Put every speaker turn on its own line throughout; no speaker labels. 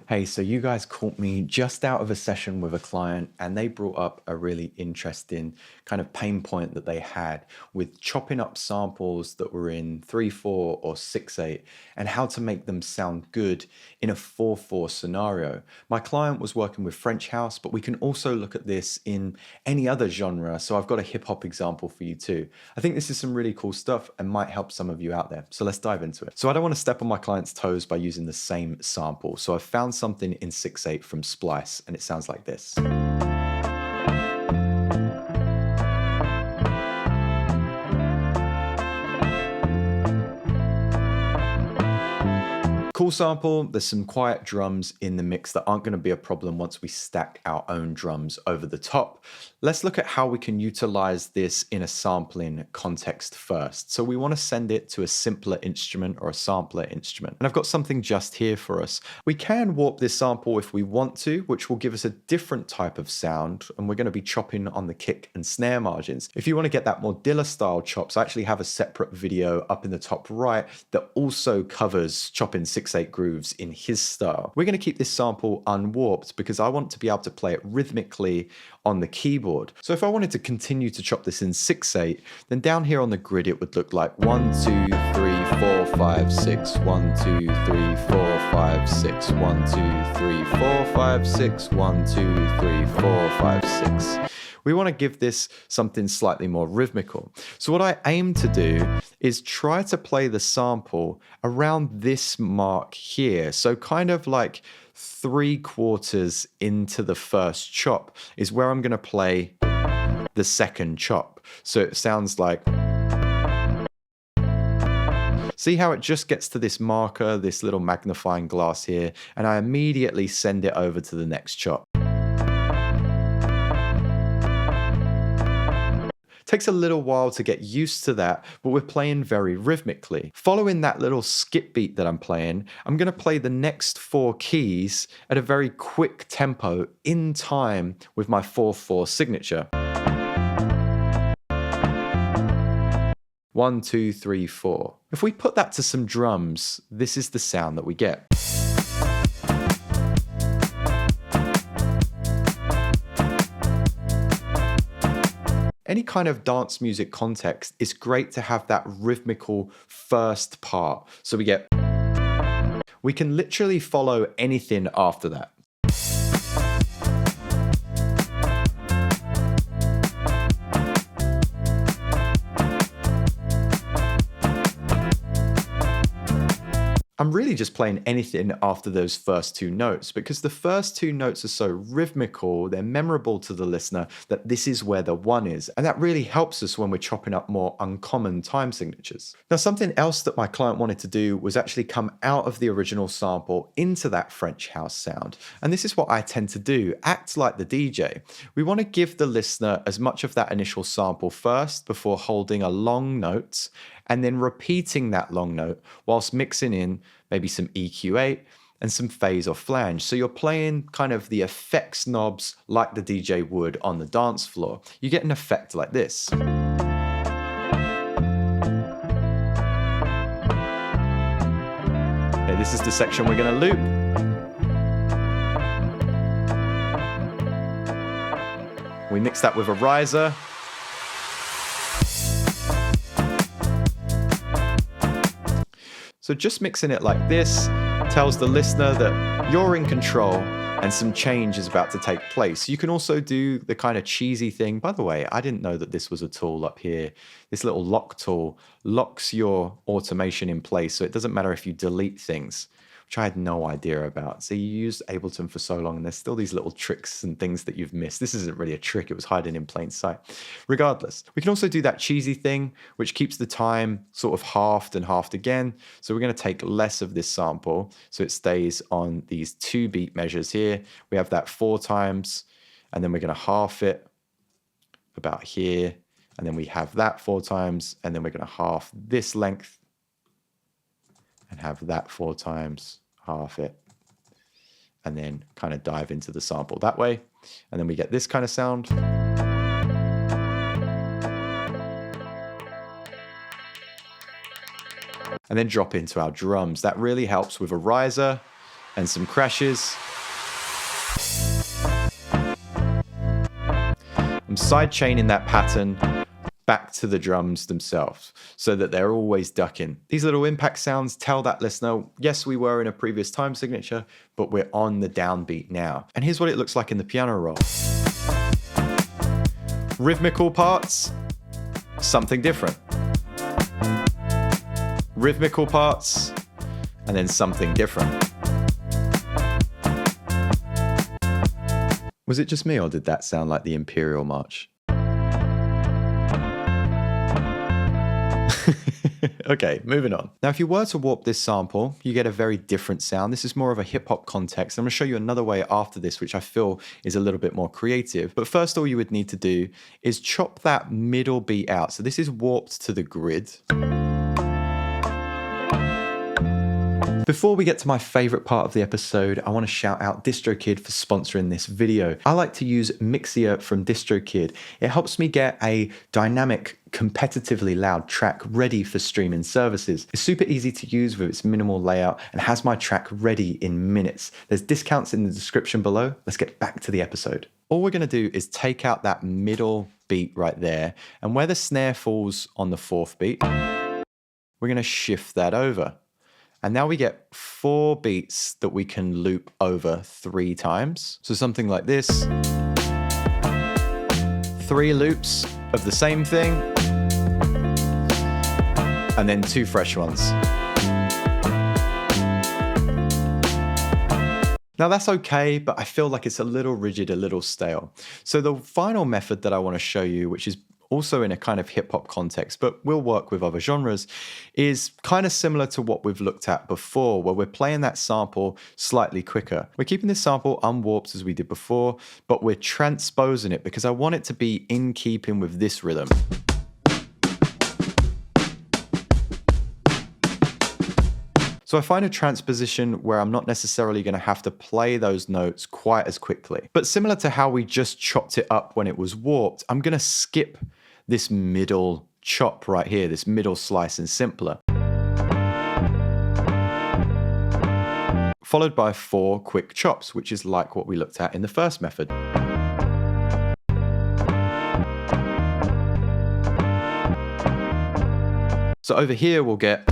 Hey, so you guys caught me just out of a session with a client and they brought up a really interesting kind of pain point that they had with chopping up samples that were in 3/4 or 6/8 and how to make them sound good in a 4/4 scenario. My client was working with French house, but we can also look at this in any other genre. So I've got a hip hop example for you too. I think this is some really cool stuff and might help some of you out there. So let's dive into it. So I don't want to step on my client's toes by using the same sample. So I found something in 6/8 from Splice, and it sounds like this. Cool sample. There's some quiet drums in the mix that aren't going to be a problem once we stack our own drums over the top. Let's look at how we can utilize this in a sampling context first. So we want to send it to a simpler instrument or a sampler instrument. And I've got something just here for us. We can warp this sample if we want to, which will give us a different type of sound. And we're going to be chopping on the kick and snare margins. If you want to get that more Dilla style chops, I actually have a separate video up in the top right that also covers chopping 6/8 grooves in his style. We're going to keep this sample unwarped because I want to be able to play it rhythmically on the keyboard. So if I wanted to continue to chop this in 6/8, then down here on the grid it would look like 1, 2, 3, 4, 5, 6, 1, 2, 3, 4, 5, 6, 1, 2, 3, 4, 5, 6, 1, 2, 3, 4, 5, 6. We want to give this something slightly more rhythmical. So what I aim to do is try to play the sample around this mark here. So kind of like 3/4 into the first chop is where I'm going to play the second chop. So it sounds like... See how it just gets to this marker, this little magnifying glass here, and I immediately send it over to the next chop. Takes a little while to get used to that, but we're playing very rhythmically. Following that little skip beat that I'm playing, I'm going to play the next 4 keys at a very quick tempo in time with my 4/4 signature. 1, 2, 3, 4. If we put that to some drums, this is the sound that we get. Any kind of dance music context, it's great to have that rhythmical first part. So we can literally follow anything after that. I'm really just playing anything after those first 2 notes because the first 2 notes are so rhythmical, they're memorable to the listener that this is where the 1 is. And that really helps us when we're chopping up more uncommon time signatures. Now, something else that my client wanted to do was actually come out of the original sample into that French house sound. And this is what I tend to do, act like the DJ. We want to give the listener as much of that initial sample first before holding a long note and then repeating that long note whilst mixing in maybe some EQ8 and some phase or flange. So you're playing kind of the effects knobs like the DJ would on the dance floor. You get an effect like this. Okay, this is the section we're going to loop. We mix that with a riser. So just mixing it like this tells the listener that you're in control and some change is about to take place. You can also do the kind of cheesy thing. By the way, I didn't know that this was a tool up here. This little lock tool locks your automation in place, so it doesn't matter if you delete things, which I had no idea about. So you used Ableton for so long and there's still these little tricks and things that you've missed. This isn't really a trick, it was hiding in plain sight. Regardless, we can also do that cheesy thing, which keeps the time sort of halved and halved again. So we're going to take less of this sample so it stays on these 2 beat measures here. We have that 4 times and then we're going to half it about here. And then we have that 4 times and then we're going to half this length and have that 4 times, half it, and then kind of dive into the sample that way. And then we get this kind of sound. And then drop into our drums. That really helps with a riser and some crashes. I'm sidechaining that pattern back to the drums themselves so that they're always ducking. These little impact sounds tell that listener, yes, we were in a previous time signature, but we're on the downbeat now. And here's what it looks like in the piano roll. Rhythmical parts, something different. Rhythmical parts, and then something different. Was it just me, or did that sound like the Imperial March? Okay, moving on. Now, if you were to warp this sample, you get a very different sound. This is more of a hip hop context. I'm going to show you another way after this, which I feel is a little bit more creative. But first, all you would need to do is chop that middle beat out. So this is warped to the grid. Before we get to my favorite part of the episode, I want to shout out DistroKid for sponsoring this video. I like to use Mixia from DistroKid. It helps me get a dynamic, competitively loud track ready for streaming services. It's super easy to use with its minimal layout and has my track ready in minutes. There's discounts in the description below. Let's get back to the episode. All we're going to do is take out that middle beat right there, and where the snare falls on the fourth beat, we're going to shift that over. And now we get 4 beats that we can loop over 3 times. So something like this. 3 loops of the same thing. And then 2 fresh ones. Now that's okay, but I feel like it's a little rigid, a little stale. So the final method that I want to show you, which is also in a kind of hip hop context, but will work with other genres, is kind of similar to what we've looked at before, where we're playing that sample slightly quicker. We're keeping this sample unwarped as we did before, but we're transposing it because I want it to be in keeping with this rhythm. So I find a transposition where I'm not necessarily going to have to play those notes quite as quickly. But similar to how we just chopped it up when it was warped, I'm going to skip this middle chop right here, this middle slice and simpler. Followed by 4 quick chops, which is like what we looked at in the first method. So over here we'll get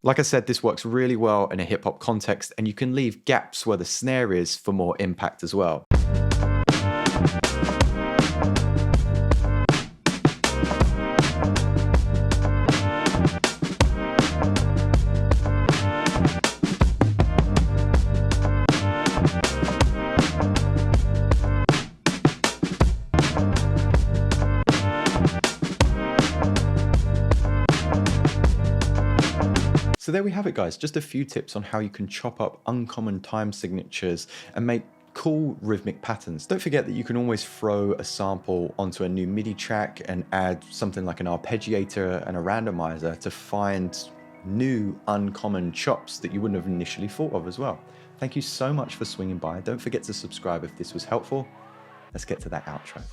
like I said, this works really well in a hip hop context, and you can leave gaps where the snare is for more impact as well. So there we have it, guys. Just a few tips on how you can chop up uncommon time signatures and make cool rhythmic patterns. Don't forget that you can always throw a sample onto a new MIDI track and add something like an arpeggiator and a randomizer to find new uncommon chops that you wouldn't have initially thought of as well. Thank you so much for swinging by. Don't forget to subscribe if this was helpful. Let's get to that outro.